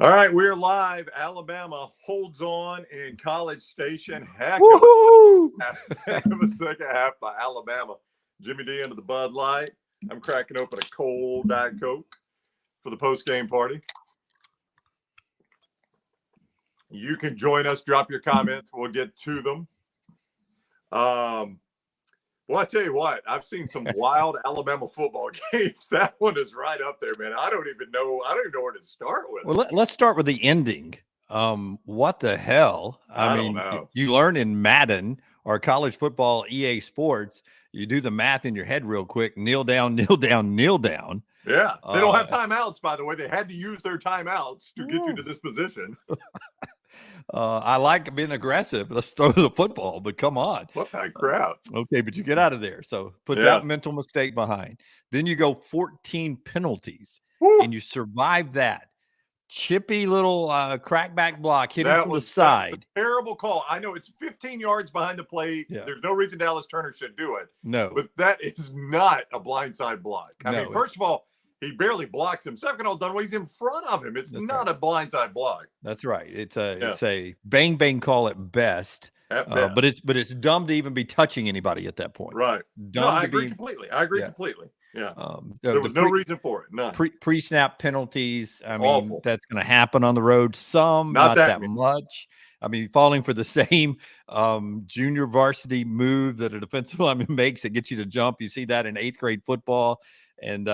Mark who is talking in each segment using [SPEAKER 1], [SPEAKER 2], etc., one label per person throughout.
[SPEAKER 1] All right, we're live. Alabama holds on in College Station. Heck of a second half by Alabama. Jimmy D into the Bud Light. I'm cracking open a cold Diet Coke for the post-game party. You can join us. Drop your comments. We'll get to them. Well, I tell you what, I've seen some wild Alabama football games. That one is right up there, man. I don't even know where to start with.
[SPEAKER 2] Well, let's start with the ending. What the hell?
[SPEAKER 1] I don't know.
[SPEAKER 2] You learn in Madden or college football, EA Sports, you do the math in your head real quick. Kneel down, kneel down, kneel down.
[SPEAKER 1] Yeah, they don't have timeouts, by the way. They had to use their timeouts to get you to this position.
[SPEAKER 2] I like being aggressive. Let's throw the football, but come on.
[SPEAKER 1] What that crap?
[SPEAKER 2] Okay, but you get out of there. So put that mental mistake behind. Then you go 14 penalties, and you survive that. Chippy little crackback block hitting from the side.
[SPEAKER 1] Terrible call. I know it's 15 yards behind the plate. Yeah. There's no reason Dallas Turner should do it.
[SPEAKER 2] No.
[SPEAKER 1] But that is not a blindside block. I mean, first of all, he barely blocks him. Second of all, Dunaway's in front of him. It's not a blindside block.
[SPEAKER 2] That's right. It's a bang bang call at best. But it's dumb to even be touching anybody at that point.
[SPEAKER 1] Right.
[SPEAKER 2] Dumb
[SPEAKER 1] I agree completely. Completely. Yeah. There was no reason for it. None.
[SPEAKER 2] Pre-snap penalties. I mean, that's going to happen on the road. Some, not that much. I mean, falling for the same junior varsity move that a defensive lineman makes that gets you to jump. You see that in 8th grade football. And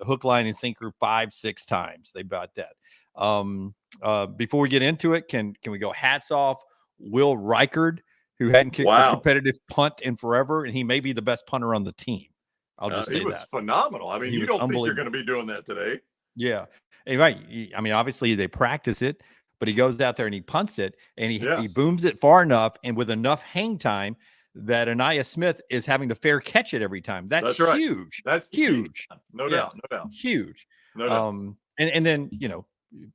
[SPEAKER 2] hook, line, and sinker 5-6 times. They bought that. Before we get into it, can we go hats off Will Reichard, who hadn't kicked a competitive punt in forever, and he may be the best punter on the team. I'll just say that.
[SPEAKER 1] He was phenomenal. I mean, you don't think you're going to be doing that today.
[SPEAKER 2] Yeah. Right. I mean, obviously they practice it, but he goes out there and he punts it, and he booms it far enough and with enough hang time that Anaya Smith is having to fair catch it every time. That's
[SPEAKER 1] right.
[SPEAKER 2] Huge.
[SPEAKER 1] That's
[SPEAKER 2] huge.
[SPEAKER 1] No doubt.
[SPEAKER 2] Huge.
[SPEAKER 1] No doubt.
[SPEAKER 2] And then,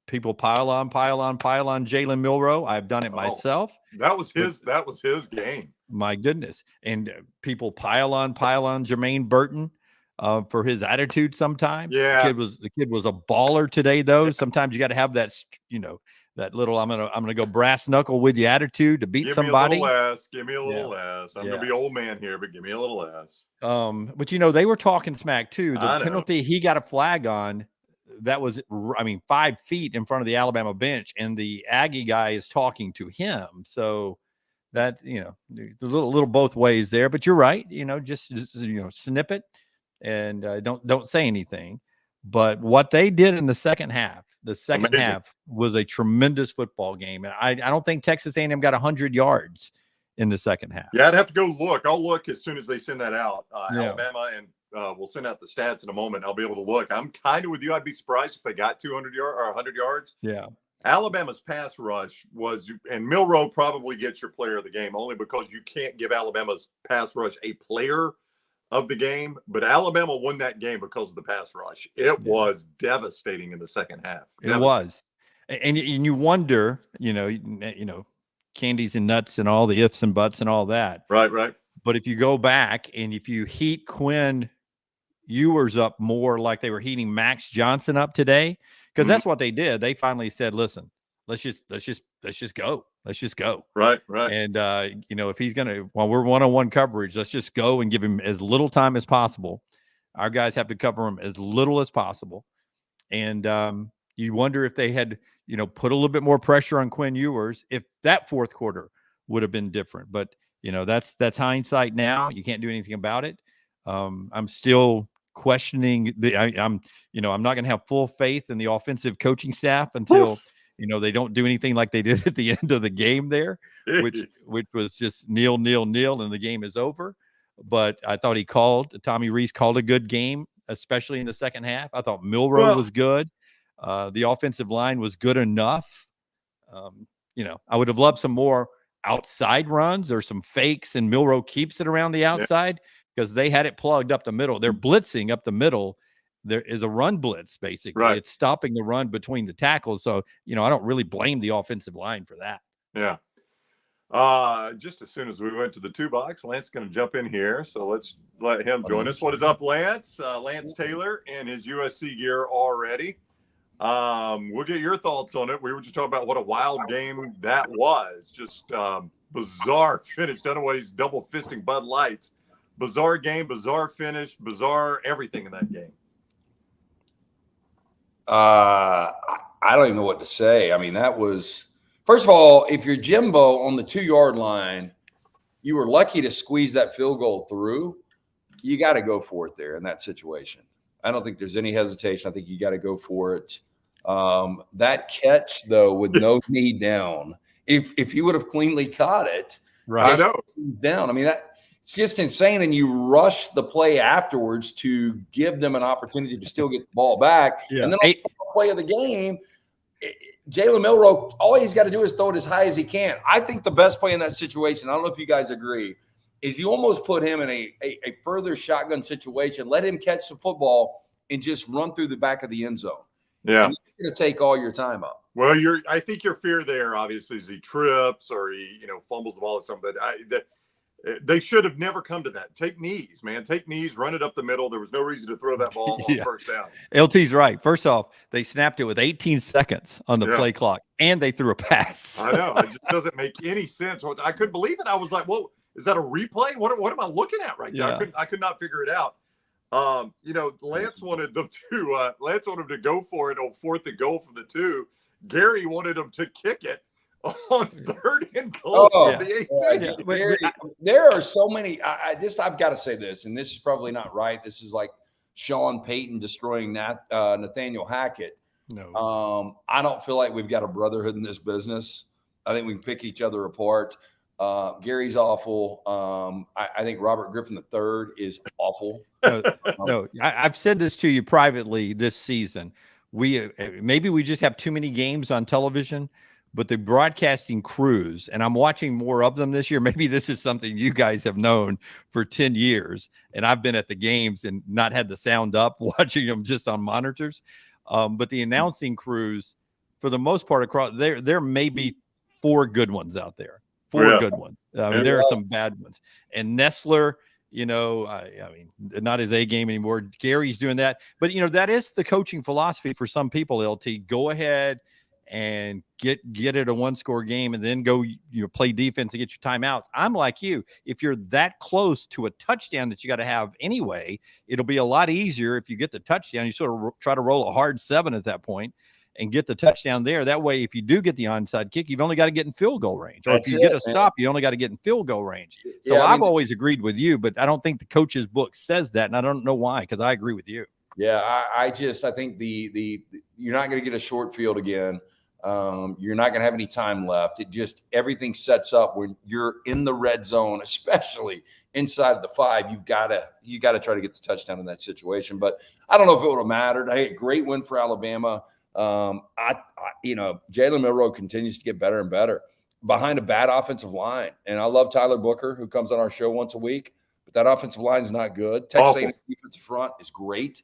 [SPEAKER 2] people pile on Jalen Milroe. I've done it myself.
[SPEAKER 1] That was his game.
[SPEAKER 2] My goodness. And people pile on Jermaine Burton for his attitude sometimes.
[SPEAKER 1] Yeah.
[SPEAKER 2] The kid was a baller today, though. Sometimes you got to have that, that little I'm gonna go brass knuckle with you attitude to beat somebody.
[SPEAKER 1] Give me a little less. I'm gonna be old man here, but give me a little less.
[SPEAKER 2] But they were talking smack too. The penalty he got a flag on, that was 5 feet in front of the Alabama bench, and the Aggie guy is talking to him. So that a little both ways there. But you're right. Just snip it and don't say anything. But what they did in the second half. The second half was a tremendous football game. And I don't think Texas A&M got 100 yards in the second half.
[SPEAKER 1] Yeah, I'd have to go look. I'll look as soon as they send that out. Alabama, and we'll send out the stats in a moment. I'll be able to look. I'm kind of with you. I'd be surprised if they got 200 yards or 100 yards.
[SPEAKER 2] Yeah.
[SPEAKER 1] Alabama's pass rush was, and Milroe probably gets your player of the game only because you can't give Alabama's pass rush a player of the game, but Alabama won that game because of the pass rush. It was devastating in the second half.
[SPEAKER 2] It was, and you wonder, candies and nuts and all the ifs and buts and all that.
[SPEAKER 1] Right.
[SPEAKER 2] But if you go back and if you heat Quinn Ewers up more like they were heating Max Johnson up today, because that's what they did. They finally said, "Listen, let's just go." Let's just go.
[SPEAKER 1] Right.
[SPEAKER 2] And, if he's going to, while we're one-on-one coverage, let's just go and give him as little time as possible. Our guys have to cover him as little as possible. And you wonder if they had, put a little bit more pressure on Quinn Ewers, if that fourth quarter would have been different. But, that's hindsight now. You can't do anything about it. I'm still questioning I'm not going to have full faith in the offensive coaching staff until – they don't do anything like they did at the end of the game there, which was just kneel, and the game is over. But I thought Tommy Rees called a good game, especially in the second half. I thought Milroe was good. The offensive line was good enough. I would have loved some more outside runs or some fakes, and Milroe keeps it around the outside because they had it plugged up the middle. They're blitzing up the middle. There is a run blitz, basically.
[SPEAKER 1] Right.
[SPEAKER 2] It's stopping the run between the tackles. So, I don't really blame the offensive line for that.
[SPEAKER 1] Yeah. Just as soon as we went to the 2 box, Lance is going to jump in here. So let's let him join us. What is up, Lance? Lance Taylor in his USC gear already. We'll get your thoughts on it. We were just talking about what a wild game that was. Just bizarre finish. Dunaway's double fisting Bud Lights. Bizarre game, bizarre finish, bizarre everything in that game.
[SPEAKER 3] I don't even know what to say. I mean, that was, first of all, if you're Jimbo on the 2-yard line, you were lucky to squeeze that field goal through. You got to go for it there in that situation. I don't think there's any hesitation. I think you got to go for it. That catch, though, with no knee down, if you would have cleanly caught it,
[SPEAKER 1] right? I know.
[SPEAKER 3] Down. I mean, it's just insane. And you rush the play afterwards to give them an opportunity to still get the ball back. Yeah. And then on the play of the game, Jalen Milroe, all he's got to do is throw it as high as he can. I think the best play in that situation, I don't know if you guys agree, is you almost put him in a further shotgun situation, let him catch the football and just run through the back of the end zone.
[SPEAKER 1] Yeah.
[SPEAKER 3] And you're going to take all your time up.
[SPEAKER 1] Well, I think your fear there, obviously, is he trips or he, fumbles the ball or something. But they should have never come to that. Take knees, man. Take knees, run it up the middle. There was no reason to throw that ball on first down.
[SPEAKER 2] LT's right. First off, they snapped it with 18 seconds on the play clock, and they threw a pass.
[SPEAKER 1] I know. It just doesn't make any sense. I couldn't believe it. I was like, whoa, is that a replay? What am I looking at right there?
[SPEAKER 2] Yeah.
[SPEAKER 1] I could not figure it out. Lance wanted them to go for it on 4th and goal from the 2. Gary wanted them to kick it on 3rd and goal from the 18.
[SPEAKER 3] There are so many. I've got to say this, and this is probably not right. This is like Sean Payton destroying Nathaniel Hackett.
[SPEAKER 2] No,
[SPEAKER 3] I don't feel like we've got a brotherhood in this business. I think we can pick each other apart. Gary's awful. I think Robert Griffin III is awful.
[SPEAKER 2] No, I've said this to you privately this season. Maybe we just have too many games on television, but the broadcasting crews, and I'm watching more of them this year. Maybe this is something you guys have known for 10 years, and I've been at the games and not had the sound up, watching them just on monitors. But the announcing crews, for the most part, across there may be 4 good ones out there. 4 good ones. I mean, there are some bad ones. And Nestler, I mean, not his A game anymore. Gary's doing that. But, that is the coaching philosophy for some people, LT. Go ahead and get it a 1-score game and then go, play defense and get your timeouts. I'm like you. If you're that close to a touchdown that you got to have anyway, it'll be a lot easier if you get the touchdown. You sort of try to roll a hard 7 at that point and get the touchdown there. That way, if you do get the onside kick, you've only got to get in field goal range. Or if you get a stop, you only got to get in field goal range. So I've always agreed with you, but I don't think the coach's book says that, and I don't know why, because I agree with you.
[SPEAKER 3] Yeah, I think the you're not going to get a short field again. You're not going to have any time left. Everything sets up when you're in the red zone, especially inside of the 5. You got to try to get the touchdown in that situation. But I don't know if it would have mattered. Hey, great win for Alabama. Jalen Milroe continues to get better and better behind a bad offensive line. And I love Tyler Booker, who comes on our show once a week, but that offensive line is not good. Texas A&M defensive front is great.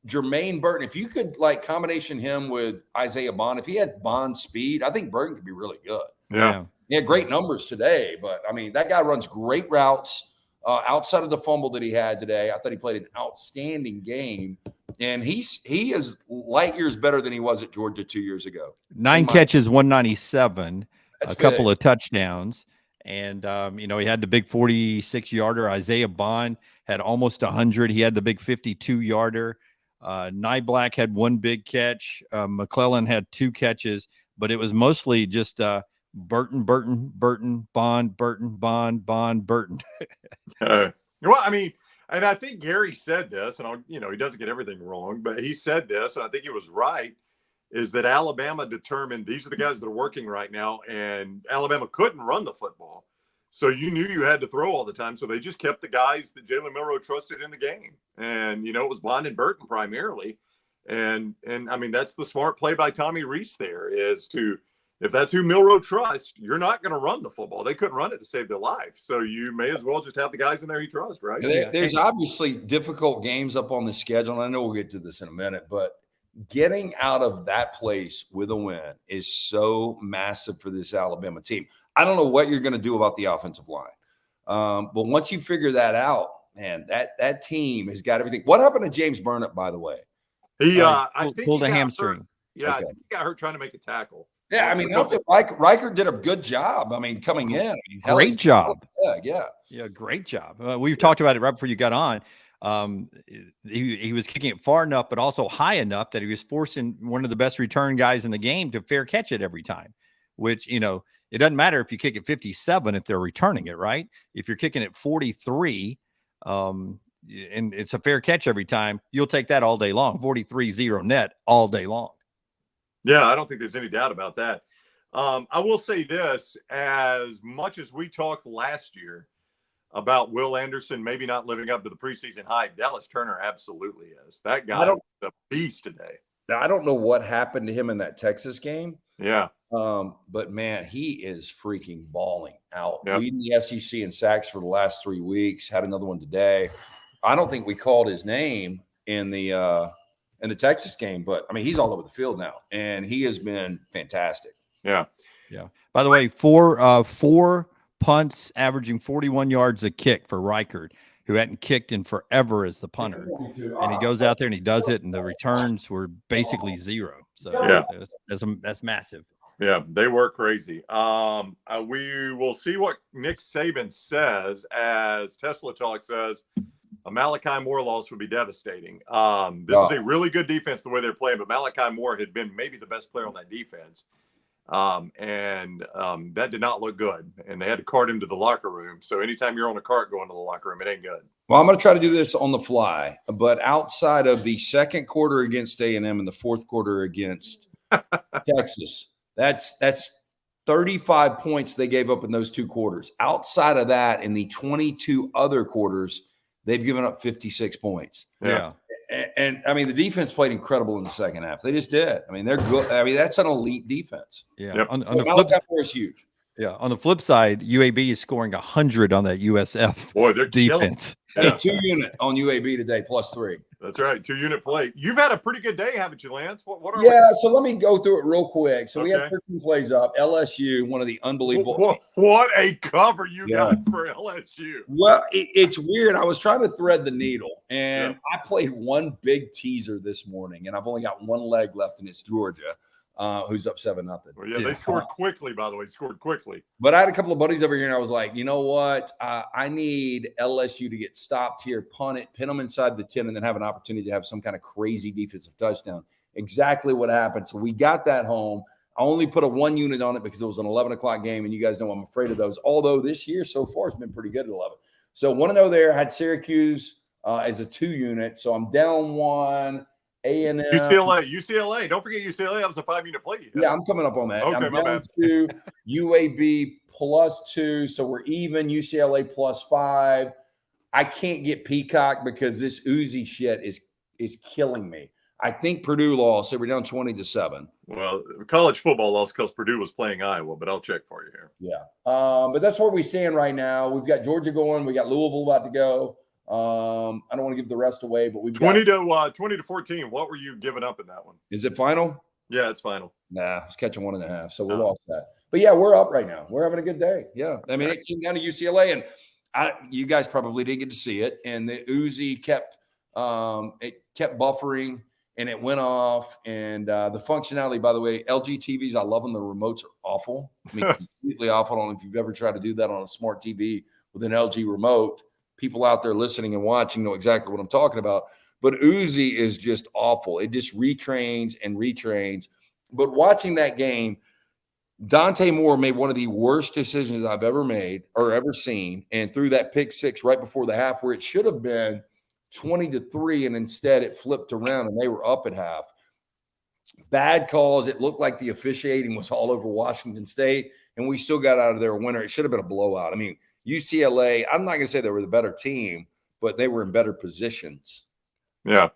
[SPEAKER 3] Jermaine Burton, if you could combination him with Isaiah Bond, if he had Bond's speed, I think Burton could be really good.
[SPEAKER 1] Yeah.
[SPEAKER 3] He had great numbers today, but I mean, that guy runs great routes outside of the fumble that he had today. I thought he played an outstanding game. And he is light years better than he was at Georgia 2 years ago.
[SPEAKER 2] 9 catches, 197,
[SPEAKER 3] That's
[SPEAKER 2] a couple of touchdowns. And, he had the big 46-yarder. Isaiah Bond had almost 100. He had the big 52-yarder. Nyblack had 1 big catch. McClellan had 2 catches. But it was mostly just Burton, Bond, Burton.
[SPEAKER 1] Well, I mean, and I think Gary said this, and he doesn't get everything wrong, but he said this, and I think he was right, is that Alabama determined these are the guys that are working right now, and Alabama couldn't run the football. So you knew you had to throw all the time, so they just kept the guys that Jalen Milroe trusted in the game. And, it was Bond and Burton primarily. And I mean, that's the smart play by Tommy Rees there is to – if that's who Milroe trusts, you're not going to run the football. They couldn't run it to save their life. So you may as well just have the guys in there you trust, right?
[SPEAKER 3] There's obviously difficult games up on the schedule, and I know we'll get to this in a minute, but getting out of that place with a win is so massive for this Alabama team. I don't know what you're going to do about the offensive line. But once you figure that out, man, that team has got everything. What happened to James Burnett, by the way?
[SPEAKER 2] I think pulled a hamstring.
[SPEAKER 1] Yeah, I
[SPEAKER 3] Okay.
[SPEAKER 1] think he got hurt trying to make a tackle.
[SPEAKER 3] Yeah, I mean, Riker did a coming in. I mean,
[SPEAKER 2] Great job.
[SPEAKER 3] Yeah,
[SPEAKER 2] great job. We talked about it right before you got on. He was kicking it far enough, but also high enough that he was forcing one of the best return guys in the game to fair catch it every time, which, it doesn't matter if you kick it 57 if they're returning it, right? If you're kicking it 43, and it's a fair catch every time, you'll take that all day long. 43-0 net all day long.
[SPEAKER 1] Yeah, I don't think there's any doubt about that. I will say this, as much as we talked last year about Will Anderson maybe not living up to the preseason hype, Dallas Turner absolutely is. That guy is a beast today.
[SPEAKER 3] Now, I don't know what happened to him in that Texas game.
[SPEAKER 1] Yeah.
[SPEAKER 3] But man, he is freaking balling out.
[SPEAKER 1] Yep.
[SPEAKER 3] Leading the SEC in sacks for the last 3 weeks. Had another one today. I don't think we called his name in the Texas game, but I mean, he's all over the field now, and he has been fantastic.
[SPEAKER 1] Yeah.
[SPEAKER 2] By the way, four punts, averaging 41 yards a kick for Reichert, who hadn't kicked in forever as the punter. And he goes out there and he does it, and the returns were basically 0. So
[SPEAKER 1] yeah,
[SPEAKER 2] that's massive.
[SPEAKER 1] Yeah, they work crazy. We will see what Nick Saban says, as Tesla Talk says a Malachi Moore loss would be devastating. This is a really good defense the way they're playing, but Malachi Moore had been maybe the best player on that defense. That did not look good, and they had to cart him to the locker room. So anytime you're on a cart going to the locker room, it ain't good.
[SPEAKER 3] Well, I'm going to try to do this on the fly, but outside of the second quarter against A&M and the fourth quarter against Texas, that's 35 points they gave up in those 2 quarters. Outside of that, in the 22 other quarters, they've given up 56 points.
[SPEAKER 2] Yeah.
[SPEAKER 3] And I mean, the defense played incredible in the second half. They just did. I mean, they're good. I mean, that's an elite defense.
[SPEAKER 2] Yeah.
[SPEAKER 1] Yep.
[SPEAKER 2] On the flip
[SPEAKER 3] side, is huge.
[SPEAKER 2] Yeah. On the flip side, UAB is scoring 100 on that USF
[SPEAKER 1] they're
[SPEAKER 2] defense.
[SPEAKER 3] Hey, 2 unit on UAB today, +3.
[SPEAKER 1] That's right. 2-unit play. You've had a pretty good day, haven't you, Lance? What are
[SPEAKER 3] so let me go through it real quick. So we had 13 plays up. LSU, one of the unbelievable.
[SPEAKER 1] What a cover you got for LSU.
[SPEAKER 3] Well, it's weird. I was trying to thread the needle, and I played one big teaser this morning, and I've only got one leg left, and it's Georgia, who's up 7-0.
[SPEAKER 1] Well, they scored quickly, by the way. Scored quickly.
[SPEAKER 3] But I had a couple of buddies over here, and I was like, you know what? I need LSU to get stopped here, punt it, pin them inside the 10, and then have an opportunity to have some kind of crazy defensive touchdown. Exactly what happened. So we got that home. I only put a 1 unit on it because it was an 11 o'clock game, and you guys know I'm afraid of those. Although this year so far has been pretty good at 11. So 1-0 there. Had Syracuse as a 2 unit. So I'm down 1. A&M.
[SPEAKER 1] UCLA. Don't forget UCLA. That was a 5-unit play.
[SPEAKER 3] Yeah, I'm coming up on that.
[SPEAKER 1] Okay,
[SPEAKER 3] I'm
[SPEAKER 1] my bad.
[SPEAKER 3] 2, UAB +2, so we're even. UCLA +5. I can't get Peacock because this Uzi shit is killing me. I think Purdue lost. They were down 20-7.
[SPEAKER 1] Well, college football lost because Purdue was playing Iowa, but I'll check for you here.
[SPEAKER 3] Yeah. But that's where we stand right now. We've got Georgia going. We got Louisville about to go. I don't want to give the rest away, but we've
[SPEAKER 1] 20 to 14. What were you giving up in that one?
[SPEAKER 3] Is it final?
[SPEAKER 1] Yeah, it's final.
[SPEAKER 3] Nah, I was catching 1.5, so we lost that. But yeah, we're up right now. We're having a good day. Yeah, I mean, it came down to UCLA, and you guys probably didn't get to see it. And the Uzi kept buffering, and it went off. And the functionality, by the way, LG TVs, I love them. The remotes are awful. I mean, completely awful. I don't know if you've ever tried to do that on a smart TV with an LG remote. People out there listening and watching know exactly what I'm talking about. But Uzi is just awful. It just retrains and retrains. But watching that game, Dante Moore made one of the worst decisions I've ever made or ever seen, and threw that pick 6 right before the half where it should have been 20-3, and instead it flipped around and they were up at half. Bad calls. It looked like the officiating was all over Washington State, and we still got out of there a winner. It should have been a blowout. I mean, UCLA, I'm not going to say they were the better team, but they were in better positions.
[SPEAKER 1] Yeah.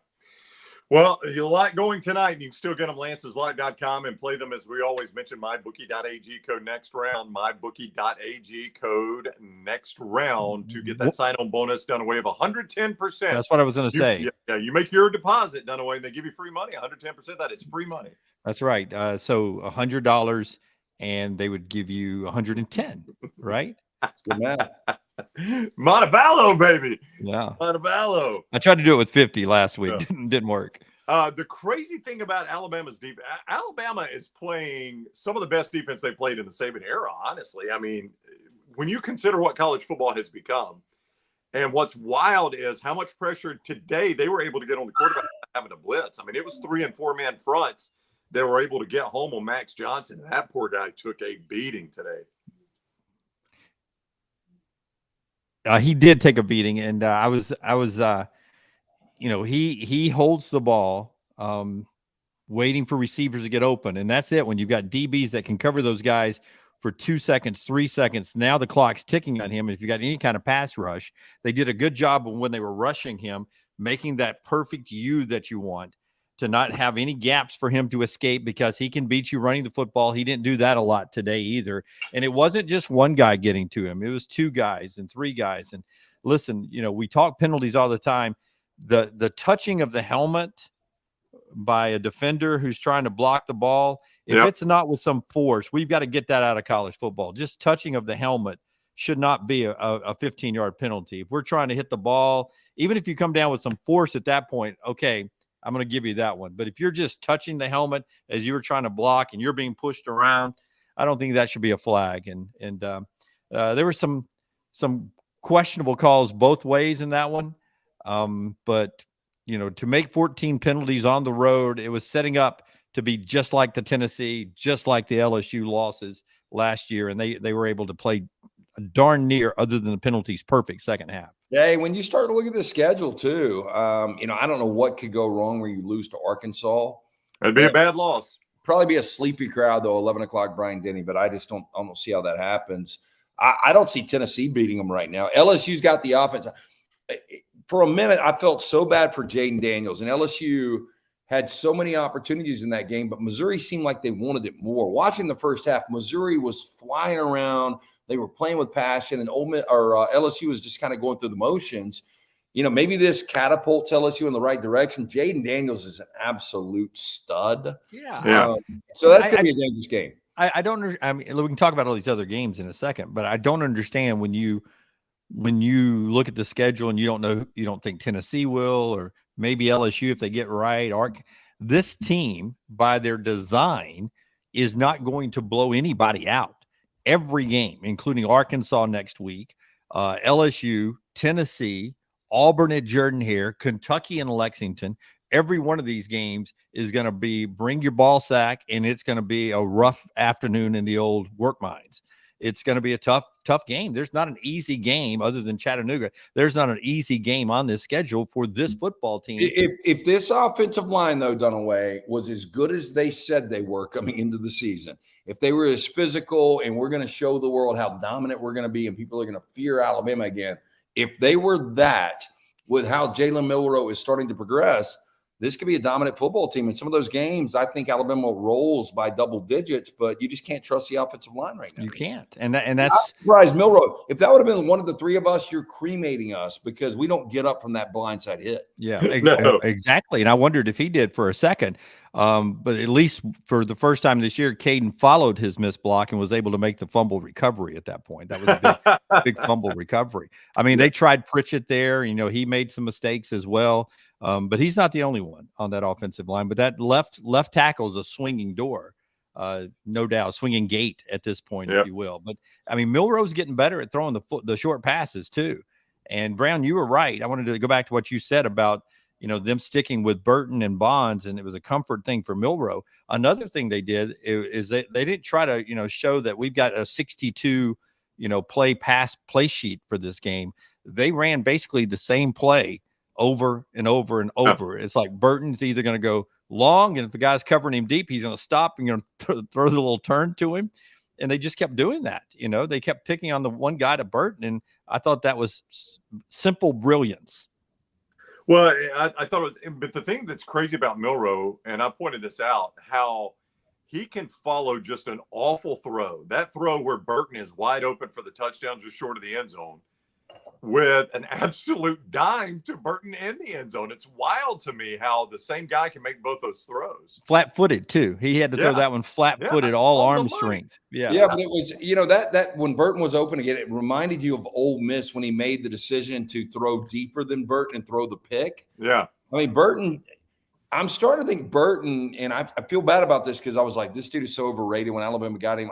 [SPEAKER 1] Well, a lot going tonight. You can still get them lanceslock.com and play them, as we always mention, mybookie.ag code next round, mybookie.ag code next round to get that sign-on bonus Dunaway of 110%.
[SPEAKER 2] That's what I was going to say.
[SPEAKER 1] Yeah, you make your deposit, Dunaway, and they give you free money, 110%. That is free money.
[SPEAKER 2] That's right. So $100, and they would give you 110, right?
[SPEAKER 3] Good math.
[SPEAKER 1] Montevallo, baby.
[SPEAKER 2] Yeah.
[SPEAKER 1] Montevallo.
[SPEAKER 2] I tried to do it with 50 last week.
[SPEAKER 1] Yeah.
[SPEAKER 2] Didn't work.
[SPEAKER 1] The crazy thing about Alabama's defense, Alabama is playing some of the best defense they played in the Saban era, honestly. I mean, when you consider what college football has become, and what's wild is how much pressure today they were able to get on the quarterback having to blitz. I mean, it was 3- and 4-man fronts that were able to get home on Max Johnson. That poor guy took a beating today.
[SPEAKER 2] He did take a beating, and I was he holds the ball, waiting for receivers to get open, and that's it. When you've got DBs that can cover those guys for 2 seconds, 3 seconds, now the clock's ticking on him. If you got any kind of pass rush, they did a good job when they were rushing him, making that perfect U that you want, to not have any gaps for him to escape, because he can beat you running the football. He didn't do that a lot today either. And it wasn't just one guy getting to him. It was 2 guys and 3 guys. And listen, we talk penalties all the time. The touching of the helmet by a defender who's trying to block the ball, if it's not with some force, we've got to get that out of college football. Just touching of the helmet should not be a 15-yard penalty. If we're trying to hit the ball, even if you come down with some force at that point, okay, I'm going to give you that one. But if you're just touching the helmet as you were trying to block and you're being pushed around, I don't think that should be a flag. And there were some questionable calls both ways in that one. But to make 14 penalties on the road, it was setting up to be just like the Tennessee, just like the LSU losses last year. And they were able to play darn near, other than the penalties, perfect second half.
[SPEAKER 3] Hey, when you start to look at the schedule too, I don't know what could go wrong where you lose to Arkansas.
[SPEAKER 1] It'd be a bad loss.
[SPEAKER 3] Probably be a sleepy crowd though, 11 o'clock Brian Denny, but I just don't see how that happens. I don't see Tennessee beating them right now. LSU's got the offense. For a minute, I felt so bad for Jaden Daniels, and LSU had so many opportunities in that game, but Missouri seemed like they wanted it more. Watching the first half, Missouri was flying around. They were playing with passion, and LSU was just kind of going through the motions. Maybe this catapults LSU in the right direction. Jaden Daniels is an absolute stud.
[SPEAKER 2] Yeah.
[SPEAKER 3] So that's going to be a dangerous game.
[SPEAKER 2] I don't. I mean, we can talk about all these other games in a second, but I don't understand when you look at the schedule and you don't think Tennessee will, or maybe LSU if they get right. This team, by their design, is not going to blow anybody out. Every game, including Arkansas next week, LSU, Tennessee, Auburn at Jordan-Hare, Kentucky and Lexington, every one of these games is going to be bring your ball sack, and it's going to be a rough afternoon in the old work mines. It's going to be a tough game. There's not an easy game other than Chattanooga. There's not an easy game on this schedule for this football team.
[SPEAKER 3] If this offensive line, though, Dunaway, was as good as they said they were coming into the season, if they were as physical and we're going to show the world how dominant we're going to be and people are going to fear Alabama again, if they were that with how Jalen Milroe is starting to progress, this could be a dominant football team. In some of those games, I think Alabama rolls by double digits, but you just can't trust the offensive line right now.
[SPEAKER 2] You can't. And that's
[SPEAKER 3] I'm surprised Milroe. If that would have been one of the 3 of us, you're cremating us because we don't get up from that blindside hit.
[SPEAKER 2] Yeah, exactly. And I wondered if he did for a second. But at least for the first time this year, Caden followed his missed block and was able to make the fumble recovery at that point. That was a big fumble recovery. I mean, they tried Pritchett there. He made some mistakes as well. But he's not the only one on that offensive line. But that left tackle is a swinging door, no doubt, swinging gate at this point, if you will. But I mean, Milroe's getting better at throwing the short passes too. And Brown, you were right. I wanted to go back to what you said about them sticking with Burton and Bonds, and it was a comfort thing for Milroe. Another thing they did is they didn't try to show that we've got a 62 play sheet for this game. They ran basically the same play over and over and over. It's like Burton's either going to go long, and if the guy's covering him deep, he's going to stop and going to throw the little turn to him. And they just kept doing that. They kept picking on the one guy to Burton, and I thought that was simple brilliance.
[SPEAKER 1] Well, I thought it was, but the thing that's crazy about Milroe, and I pointed this out, how he can follow just an awful throw. That throw where Burton is wide open for the touchdown just short of the end zone, with an absolute dime to Burton in the end zone. It's wild to me how the same guy can make both those throws.
[SPEAKER 2] Flat-footed too. He had to throw that one flat-footed, all arm strength. Yeah,
[SPEAKER 3] but it was that when Burton was open again, it reminded you of Ole Miss when he made the decision to throw deeper than Burton and throw the pick.
[SPEAKER 1] Yeah,
[SPEAKER 3] I mean Burton. I'm starting to think Burton, and I feel bad about this because I was like, this dude is so overrated. When Alabama got him,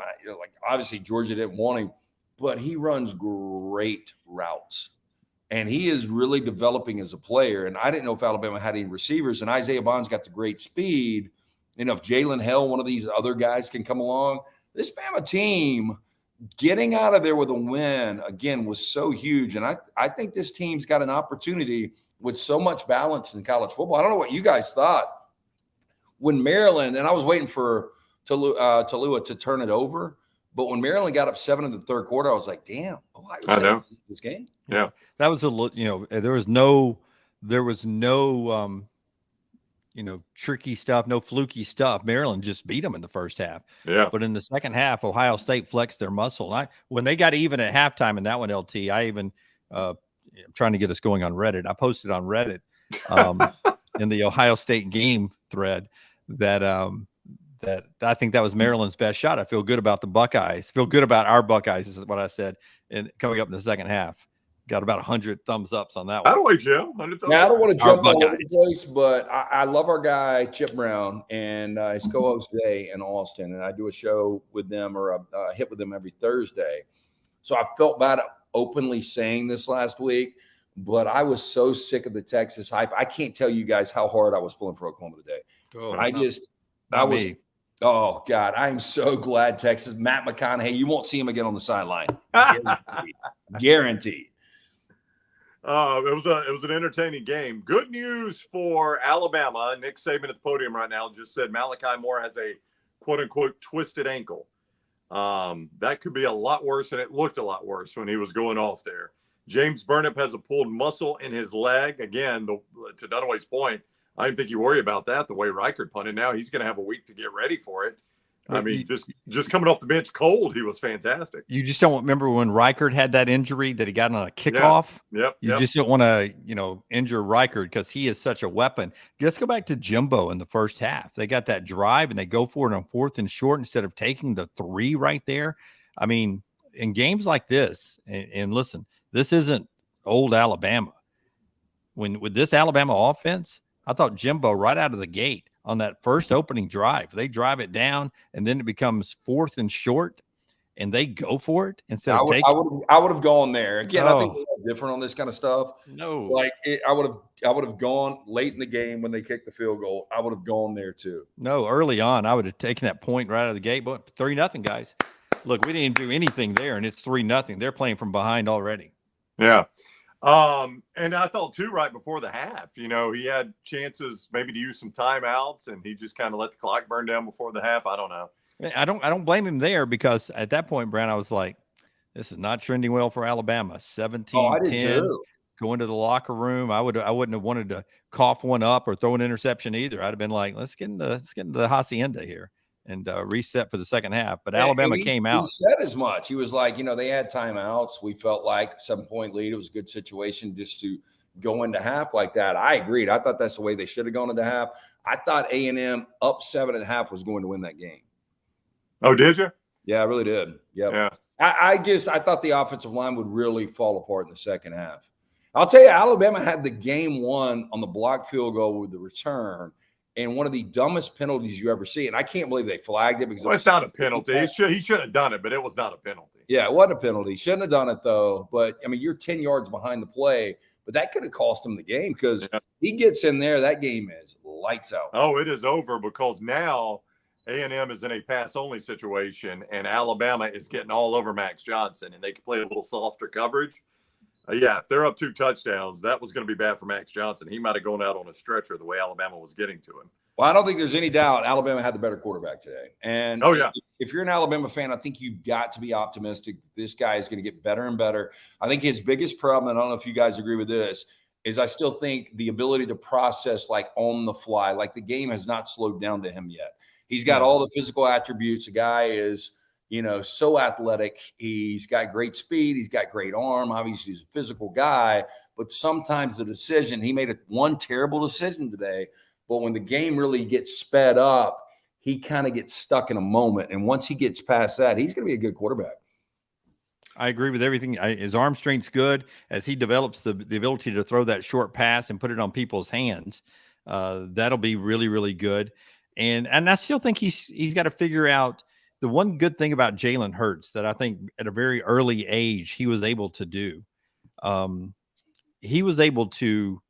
[SPEAKER 3] obviously Georgia didn't want him, but he runs great routes. And he is really developing as a player. And I didn't know if Alabama had any receivers. And Isaiah Bond's got the great speed. You know, if Jalen Hell, one of these other guys, can come along, this Bama team getting out of there with a win, again, was so huge. And I think this team's got an opportunity with so much balance in college football. I don't know what you guys thought when Maryland, and I was waiting for Talua to turn it over, but when Maryland got up 7 in the third quarter, I was like, damn,
[SPEAKER 1] I know
[SPEAKER 3] this game.
[SPEAKER 1] Yeah,
[SPEAKER 2] that was there was no tricky stuff, no fluky stuff. Maryland just beat them in the first half.
[SPEAKER 1] Yeah.
[SPEAKER 2] But in the second half, Ohio State flexed their muscle. When they got even at halftime in that one, LT, I even I'm trying to get us going on Reddit. I posted on Reddit in the Ohio State game thread that I think that was Maryland's best shot. I feel good about the Buckeyes. Feel good about our Buckeyes is what I said. And coming up in the second half, got about 100 thumbs ups on that one.
[SPEAKER 1] By the way, Jim, 100 thumbs.
[SPEAKER 3] Now, I don't want to jump all over the place, but I love our guy Chip Brown and his co-host today in Austin, and I do a show with them or a hit with them every Thursday. So I felt bad openly saying this last week, but I was so sick of the Texas hype. I can't tell you guys how hard I was pulling for Oklahoma today. Oh, God, I'm so glad Texas. Matt McConaughey, you won't see him again on the sideline. Guaranteed.
[SPEAKER 1] It was an entertaining game. Good news for Alabama. Nick Saban at the podium right now just said Malachi Moore has a quote-unquote twisted ankle. That could be a lot worse, and it looked a lot worse when he was going off there. James Burnip has a pulled muscle in his leg. Again, to Dunaway's point, I didn't think you worry about that the way Reichard punted. Now he's going to have a week to get ready for it. I mean, just coming off the bench cold, he was fantastic.
[SPEAKER 2] You just don't remember when Reichard had that injury that he got on a kickoff.
[SPEAKER 1] Yep.
[SPEAKER 2] You just don't want to, injure Reichard because he is such a weapon. Let's go back to Jimbo in the first half. They got that drive and they go for it on 4th and short instead of taking the 3 right there. I mean, in games like this, and listen, this isn't old Alabama. With this Alabama offense, I thought Jimbo right out of the gate on that first opening drive, they drive it down and then it becomes 4th and short and they go for it instead of taking.
[SPEAKER 3] I would have gone there again. I think it's different on this kind of stuff.
[SPEAKER 2] No,
[SPEAKER 3] I would have gone late in the game when they kicked the field goal. I would have gone there too.
[SPEAKER 2] No, early on, I would have taken that point right out of the gate. But 3-0, guys. Look, we didn't do anything there, and it's 3-0. They're playing from behind already.
[SPEAKER 1] Yeah. And I thought too, right before the half, he had chances maybe to use some timeouts and he just kind of let the clock burn down before the half. I don't know.
[SPEAKER 2] I don't blame him there because at that point, Brad, I was like, this is not trending well for Alabama. 17-10 going to the locker room. I wouldn't have wanted to cough one up or throw an interception either. I'd have been like, let's get into the hacienda here and reset for the second half. But Alabama came out.
[SPEAKER 3] He said as much. He was like, they had timeouts. We felt like 7-point lead. It was a good situation just to go into half like that. I agreed. I thought that's the way they should have gone into half. I thought A&M up 7.5 was going to win that game.
[SPEAKER 1] Oh, did you?
[SPEAKER 3] Yeah, I really did. Yep.
[SPEAKER 1] Yeah.
[SPEAKER 3] I thought the offensive line would really fall apart in the second half. I'll tell you, Alabama had the game won on the blocked field goal with the return. And one of the dumbest penalties you ever see. And I can't believe they flagged it because
[SPEAKER 1] it's not a penalty. He should have done it, but it was not a penalty.
[SPEAKER 3] Yeah, it wasn't a penalty. Shouldn't have done it, though. But, you're 10 yards behind the play. But that could have cost him the game because he gets in there, that game is lights out.
[SPEAKER 1] Oh, it is over because now A&M is in a pass-only situation, and Alabama is getting all over Max Johnson, and they can play a little softer coverage. If they're up 2 touchdowns, that was going to be bad for Max Johnson. He might have gone out on a stretcher the way Alabama was getting to him.
[SPEAKER 3] Well, I don't think there's any doubt Alabama had the better quarterback today. And if you're an Alabama fan, I think you've got to be optimistic. This guy is going to get better and better. I think his biggest problem, and I don't know if you guys agree with this, is I still think the ability to process like on the fly, like the game has not slowed down to him yet. He's got all the physical attributes. The guy is so athletic. He's got great speed. He's got great arm. Obviously, he's a physical guy. But sometimes he made one terrible decision today. But when the game really gets sped up, he kind of gets stuck in a moment. And once he gets past that, he's going to be a good quarterback.
[SPEAKER 2] I agree with everything. His arm strength's good as he develops the ability to throw that short pass and put it on people's hands. That'll be really, really good. And I still think he's got to figure out the one good thing about Jalen Hurts that I think at a very early age he was able to do. He was able to,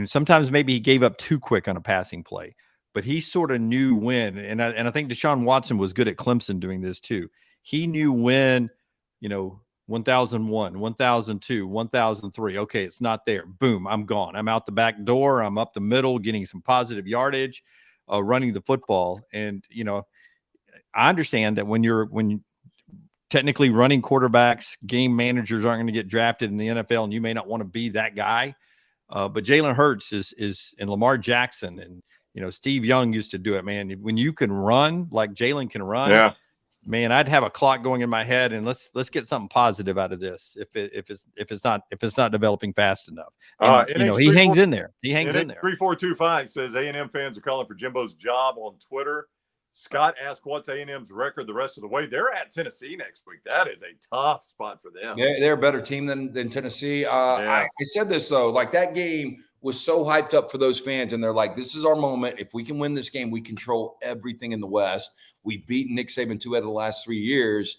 [SPEAKER 2] sometimes maybe he gave up too quick on a passing play, but he sort of knew when. And I think Deshaun Watson was good at Clemson doing this too. He knew when, 1001, 1002, 1003. Okay, it's not there. Boom, I'm gone. I'm out the back door. I'm up the middle, getting some positive yardage, running the football. And, I understand that when technically running quarterbacks, game managers aren't going to get drafted in the NFL, and you may not want to be that guy. But Jalen Hurts is and Lamar Jackson and, Steve Young used to do it, man. When you can run like Jalen can run, man, I'd have a clock going in my head, and let's get something positive out of this. If it's not developing fast enough, and, he hangs in there. He hangs in there.
[SPEAKER 1] 3425 says A&M fans are calling for Jimbo's job on Twitter. Scott asked, what's A&M's record the rest of the way? They're at Tennessee next week. That is a tough spot for them.
[SPEAKER 3] They're a better team than Tennessee. I said this, though. Like, that game was so hyped up for those fans, and they're like, this is our moment. If we can win this game, we control everything in the West. We've beaten Nick Saban 2 out of the last 3 years.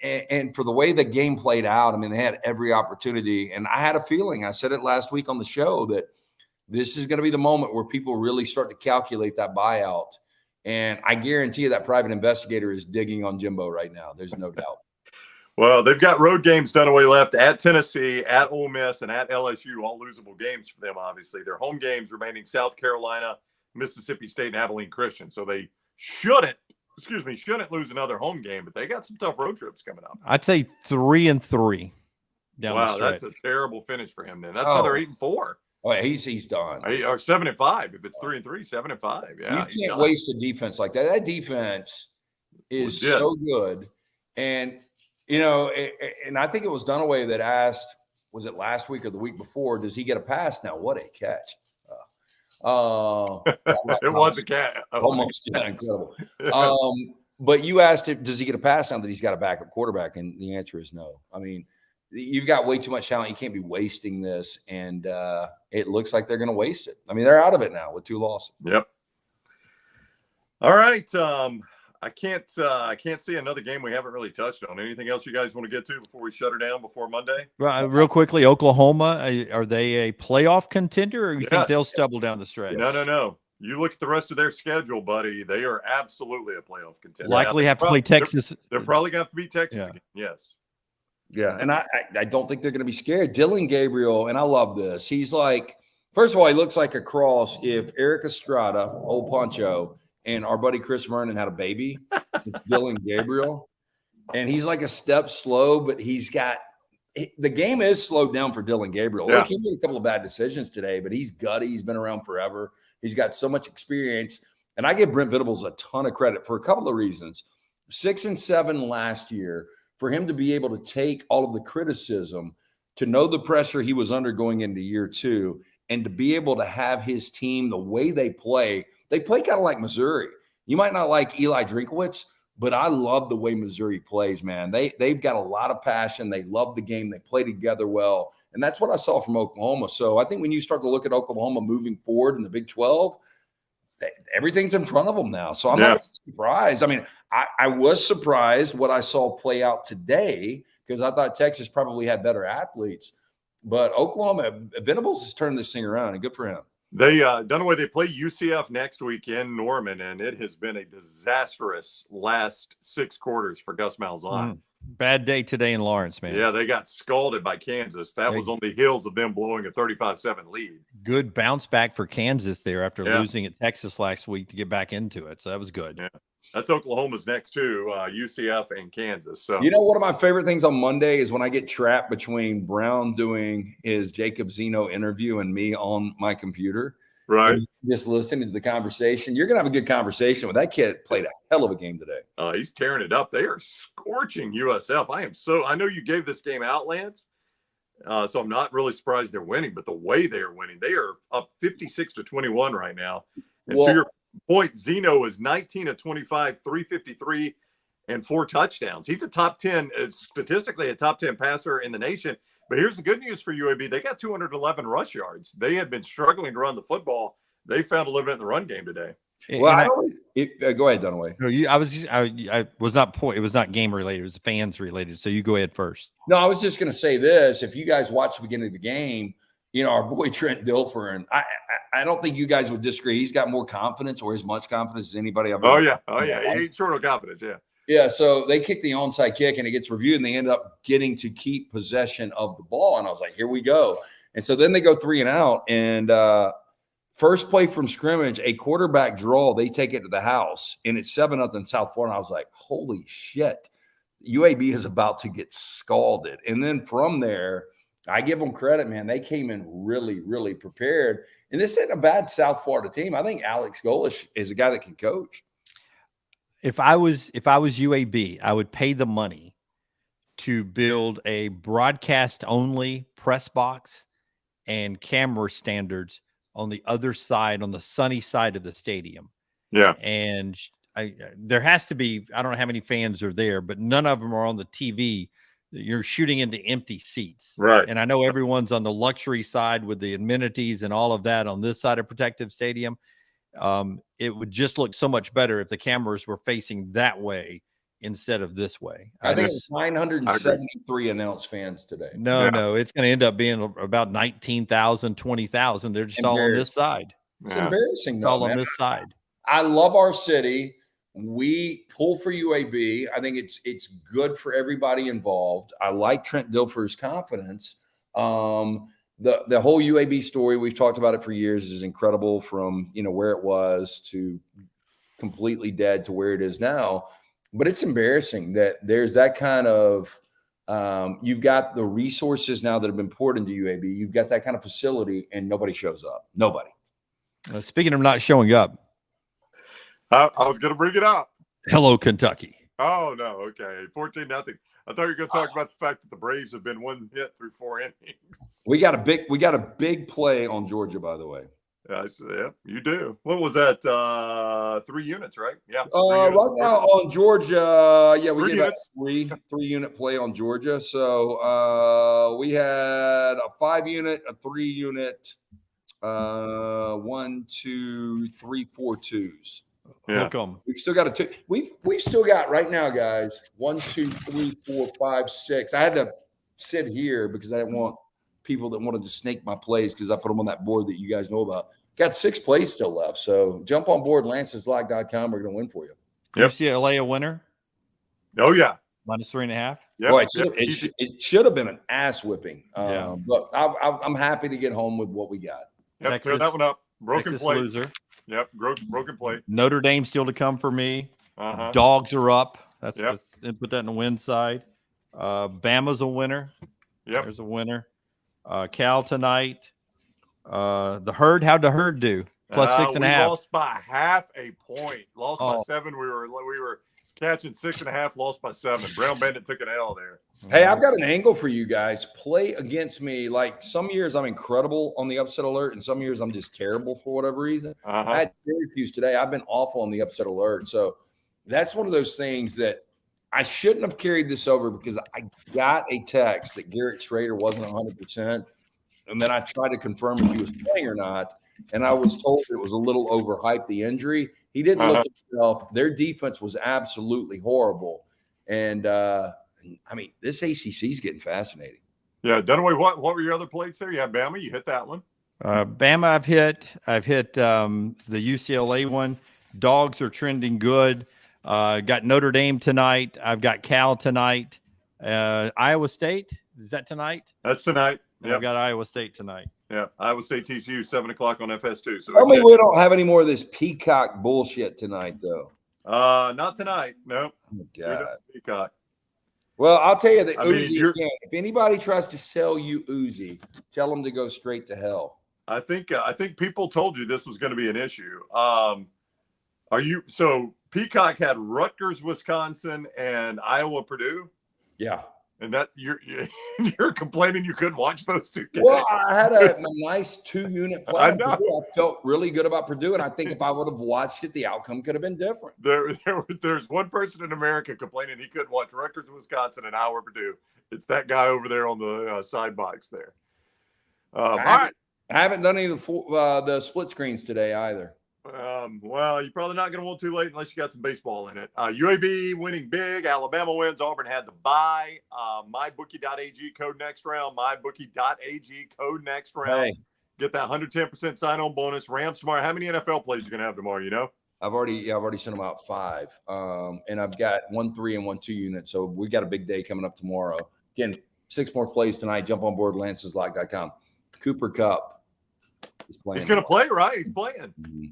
[SPEAKER 3] And for the way the game played out, I mean, they had every opportunity. And I had a feeling, I said it last week on the show, that this is going to be the moment where people really start to calculate that buyout. And I guarantee you that private investigator is digging on Jimbo right now. There's no doubt.
[SPEAKER 1] Well, they've got road games Dunaway left at Tennessee, at Ole Miss, and at LSU, all losable games for them, obviously. Their home games remaining South Carolina, Mississippi State, and Abilene Christian. So they shouldn't lose another home game, but they got some tough road trips coming up.
[SPEAKER 2] I'd say 3-3 down the stretch.
[SPEAKER 1] That's a terrible finish for him then. That's another 8-4.
[SPEAKER 3] Oh, yeah, he's done.
[SPEAKER 1] Or 7-5. If it's 3-3, 7-5. Yeah,
[SPEAKER 3] you can't waste a defense like that. That defense is so good. And, and I think it was Dunaway that asked, was it last week or the week before, does he get a pass now? What a catch.
[SPEAKER 1] It was a catch.
[SPEAKER 3] Almost incredible. But you asked him, does he get a pass now that he's got a backup quarterback? And the answer is no. I mean, you've got way too much talent. You can't be wasting this. And it looks like they're going to waste it. I mean, they're out of it now with 2 losses.
[SPEAKER 1] Yep. All right. I can't see another game we haven't really touched on. Anything else you guys want to get to before we shut her down before Monday?
[SPEAKER 2] Well, real quickly, Oklahoma, are they a playoff contender, or you think they'll stumble down the stretch?
[SPEAKER 1] No. You look at the rest of their schedule, buddy. They are absolutely a playoff contender.
[SPEAKER 2] Likely have to play Texas.
[SPEAKER 1] They're probably going to have to beat Texas again. Yes.
[SPEAKER 3] Yeah, and I don't think they're going to be scared. Dylan Gabriel, and I love this. He's like, first of all, he looks like a cross. If Eric Estrada, old Poncho, and our buddy Chris Vernon had a baby, it's Dylan Gabriel. And he's like a step slow, but the game is slowed down for Dylan Gabriel.
[SPEAKER 1] Yeah.
[SPEAKER 3] Look, he made a couple of bad decisions today, but he's gutty. He's been around forever. He's got so much experience. And I give Brent Venables a ton of credit for a couple of reasons. 6-7 last year. For him to be able to take all of the criticism, to know the pressure he was under going into year 2, and to be able to have his team, the way they play kind of like Missouri. You might not like Eli Drinkowitz, but I love the way Missouri plays, man. They've got a lot of passion. They love the game. They play together well. And that's what I saw from Oklahoma. So I think when you start to look at Oklahoma moving forward in the Big 12, everything's in front of them now. So I'm not surprised. I mean, I was surprised what I saw play out today because I thought Texas probably had better athletes. But Oklahoma, Venables has turned this thing around, and good for him.
[SPEAKER 1] They Dunaway, they play UCF next week in Norman, and it has been a disastrous last 6 quarters for Gus Malzahn.
[SPEAKER 2] Bad day today in Lawrence, man.
[SPEAKER 1] Yeah, they got scalded by Kansas. That was on the heels of them blowing a 35-7 lead.
[SPEAKER 2] Good bounce back for Kansas there after losing at Texas last week to get back into it. So that was good.
[SPEAKER 1] Yeah. That's Oklahoma's next 2, UCF and Kansas. So
[SPEAKER 3] one of my favorite things on Monday is when I get trapped between Brown doing his Jacob Zeno interview and me on my computer.
[SPEAKER 1] Right.
[SPEAKER 3] Just listening to the conversation. You're going to have a good conversation with that kid. Played a hell of a game today.
[SPEAKER 1] He's tearing it up. They are scorching USF. I know you gave this game out, Lance. So I'm not really surprised they're winning, but the way they are winning, they are up 56-21 right now. And to your point, Zeno is 19 of 25, 353, and 4 touchdowns. He's a top 10, statistically a top 10 passer in the nation. But here's the good news for UAB. They got 211 rush yards. They had been struggling to run the football. They found a little bit in the run game today.
[SPEAKER 3] Well, go ahead, Dunaway.
[SPEAKER 2] No, I was not it was not game related. It was fans related. So you go ahead first.
[SPEAKER 3] No, I was just going to say this. If you guys watch the beginning of the game, our boy Trent Dilfer, and I don't think you guys would disagree. He's got more confidence, or as much confidence as anybody I've ever.
[SPEAKER 1] Oh yeah. He ain't short of confidence. Yeah.
[SPEAKER 3] Yeah. So they kick the onside kick, and it gets reviewed, and they end up getting to keep possession of the ball. And I was like, here we go. And so then they go 3 and out, and first play from scrimmage, a quarterback draw, they take it to the house, and it's 7-0 South Florida. And I was like, holy shit, UAB is about to get scalded. And then from there, I give them credit, man. They came in really, really prepared. And this isn't a bad South Florida team. I think Alex Golish is a guy that can coach.
[SPEAKER 2] If I was UAB, I would pay the money to build a broadcast-only press box and camera standards on the other side, on the sunny side of the stadium.
[SPEAKER 1] Yeah.
[SPEAKER 2] And there has to be, I don't know how many fans are there, but none of them are on the TV. You're shooting into empty seats.
[SPEAKER 1] Right.
[SPEAKER 2] And I know everyone's on the luxury side with the amenities and all of that on this side of Protective Stadium. It would just look so much better if the cameras were facing that way instead of this way.
[SPEAKER 3] I think it's 973 announced fans today.
[SPEAKER 2] No, it's going to end up being about 19,000, 20,000. They're just all on this side.
[SPEAKER 3] It's embarrassing.
[SPEAKER 2] It's all on this side.
[SPEAKER 3] I love our city. We pull for UAB. I think it's good for everybody involved. I like Trent Dilfer's confidence. The whole UAB story, we've talked about it for years, is incredible, from where it was to completely dead to where it is now. But it's embarrassing that there's that kind of you've got the resources now that have been poured into UAB. You've got that kind of facility, and nobody shows up. Nobody.
[SPEAKER 2] Speaking of not showing up,
[SPEAKER 1] I was going to bring it up.
[SPEAKER 2] Hello, Kentucky.
[SPEAKER 1] Oh, no. Okay. 14-0. I thought you were going to talk about the fact that the Braves have been one hit through 4 innings.
[SPEAKER 3] We got a big play on Georgia, by the way.
[SPEAKER 1] Yeah, you do. What was that? 3 units, right? Yeah.
[SPEAKER 3] Right now on Georgia, we get a 3-unit play on Georgia. So we had a 5-unit, a 3-unit, 1, 2, 3, 4 twos.
[SPEAKER 2] Yeah.
[SPEAKER 3] We've still got a 2. We've still got right now, guys. 1, 2, 3, 4, 5, 6. I had to sit here because I didn't want people that wanted to snake my plays, because I put them on that board that you guys know about. Got 6 plays still left. So jump on board, lanceslock.com. We're going to win for you.
[SPEAKER 2] Yep. UCLA a winner?
[SPEAKER 1] Oh, yeah.
[SPEAKER 2] -3.5.
[SPEAKER 1] Yep.
[SPEAKER 3] Boy, it should have been an ass whipping. But I'm happy to get home with what we got.
[SPEAKER 1] Yep,
[SPEAKER 2] Texas,
[SPEAKER 1] clear that one up. Broken
[SPEAKER 2] Texas
[SPEAKER 1] play.
[SPEAKER 2] Loser.
[SPEAKER 1] Yep, broken play.
[SPEAKER 2] Notre Dame still to come for me.
[SPEAKER 1] Uh-huh.
[SPEAKER 2] Dogs are up. That's put that in the win side. Bama's a winner.
[SPEAKER 1] Yep.
[SPEAKER 2] There's a winner. Cal tonight. The Herd. How'd the Herd do? Plus 6.5.
[SPEAKER 1] We lost by half a point. Lost by 7. We were catching 6.5. Lost by 7. Brown Bandit took an L there.
[SPEAKER 3] Hey, I've got an angle for you guys. Play against me. Like, some years I'm incredible on the upset alert, and some years I'm just terrible for whatever reason. I had Syracuse today. I've been awful on the upset alert. So that's one of those things that I shouldn't have carried this over, because I got a text that Garrett Schrader wasn't 100%. And then I tried to confirm if he was playing or not. And I was told it was a little overhyped, the injury. He didn't look at himself. Their defense was absolutely horrible. And, I mean, this ACC is getting fascinating.
[SPEAKER 1] Yeah, Dunaway, what were your other plays there? Yeah, Bama, you hit that one.
[SPEAKER 2] Bama, I've hit the UCLA one. Dogs are trending good. Got Notre Dame tonight. I've got Cal tonight. Iowa State, is that tonight?
[SPEAKER 1] That's tonight.
[SPEAKER 2] Yep. I've got Iowa State tonight.
[SPEAKER 1] Yeah, Iowa State TCU 7 o'clock on FS2. So
[SPEAKER 3] tell me we don't have any more of this Peacock bullshit tonight, though.
[SPEAKER 1] Not tonight. Nope.
[SPEAKER 3] Oh, God.
[SPEAKER 1] Peacock.
[SPEAKER 3] Well, I'll tell you that Uzi, again, if anybody tries to sell you Uzi, tell them to go straight to hell.
[SPEAKER 1] I think people told you this was going to be an issue. So Peacock had Rutgers, Wisconsin, and Iowa, Purdue.
[SPEAKER 3] Yeah.
[SPEAKER 1] And that you're complaining you couldn't watch those two games.
[SPEAKER 3] Well, I had a nice 2-unit play.
[SPEAKER 1] I know.
[SPEAKER 3] I felt really good about Purdue, and I think if I would have watched it, the outcome could have been different.
[SPEAKER 1] There's one person in America complaining he couldn't watch Rutgers, Wisconsin, an hour Purdue. It's that guy over there on the side box there. All right.
[SPEAKER 3] I haven't done any of the split screens today either.
[SPEAKER 1] Well, you're probably not going to want too late unless you got some baseball in it. UAB winning big. Alabama wins. Auburn had the bye. MyBookie.ag code next round. MyBookie.ag code next round.
[SPEAKER 3] Hey.
[SPEAKER 1] Get that 110% sign-on bonus. Rams tomorrow. How many NFL plays you going to have tomorrow, you know?
[SPEAKER 3] I've already sent them out 5. And I've got 1 3 and 1 2 units. So we got a big day coming up tomorrow. Again, 6 more plays tonight. Jump on board lanceslike.com. Cooper Kupp is playing.
[SPEAKER 1] He's going to play, right? He's playing.
[SPEAKER 3] Mm-hmm.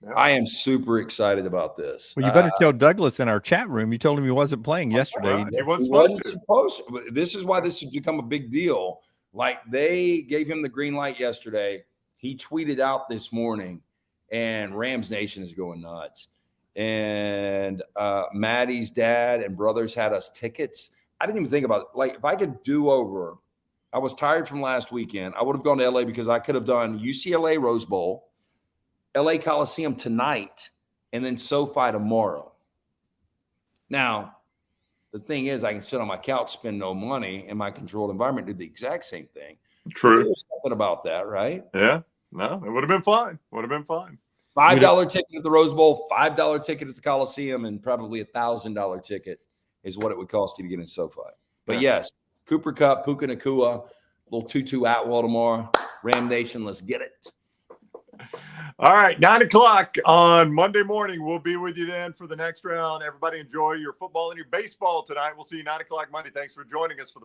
[SPEAKER 3] Yeah. I am super excited about this.
[SPEAKER 2] Well, you better tell Douglas in our chat room. You told him he wasn't playing yesterday.
[SPEAKER 1] He wasn't
[SPEAKER 3] supposed to. This is why this has become a big deal. Like, they gave him the green light yesterday. He tweeted out this morning, and Rams Nation is going nuts. And Maddie's dad and brothers had us tickets. I didn't even think about it. Like, if I could do over, I was tired from last weekend. I would have gone to LA because I could have done UCLA Rose Bowl, LA Coliseum tonight, and then SoFi tomorrow. Now, the thing is, I can sit on my couch, spend no money, in my controlled environment, do the exact same thing.
[SPEAKER 1] True.
[SPEAKER 3] So there's something about that, right?
[SPEAKER 1] Yeah. No, it would have been fine. $5
[SPEAKER 3] ticket at the Rose Bowl, $5 ticket at the Coliseum, and probably $1,000 ticket is what it would cost you to get in SoFi. But yes, Cooper Kupp, Puka Nacua, little Tutu Atwell tomorrow. Ram Nation, let's get it.
[SPEAKER 1] All right, 9 o'clock on Monday morning. We'll be with you then for the next round. Everybody enjoy your football and your baseball tonight. We'll see you 9 o'clock Monday. Thanks for joining us for the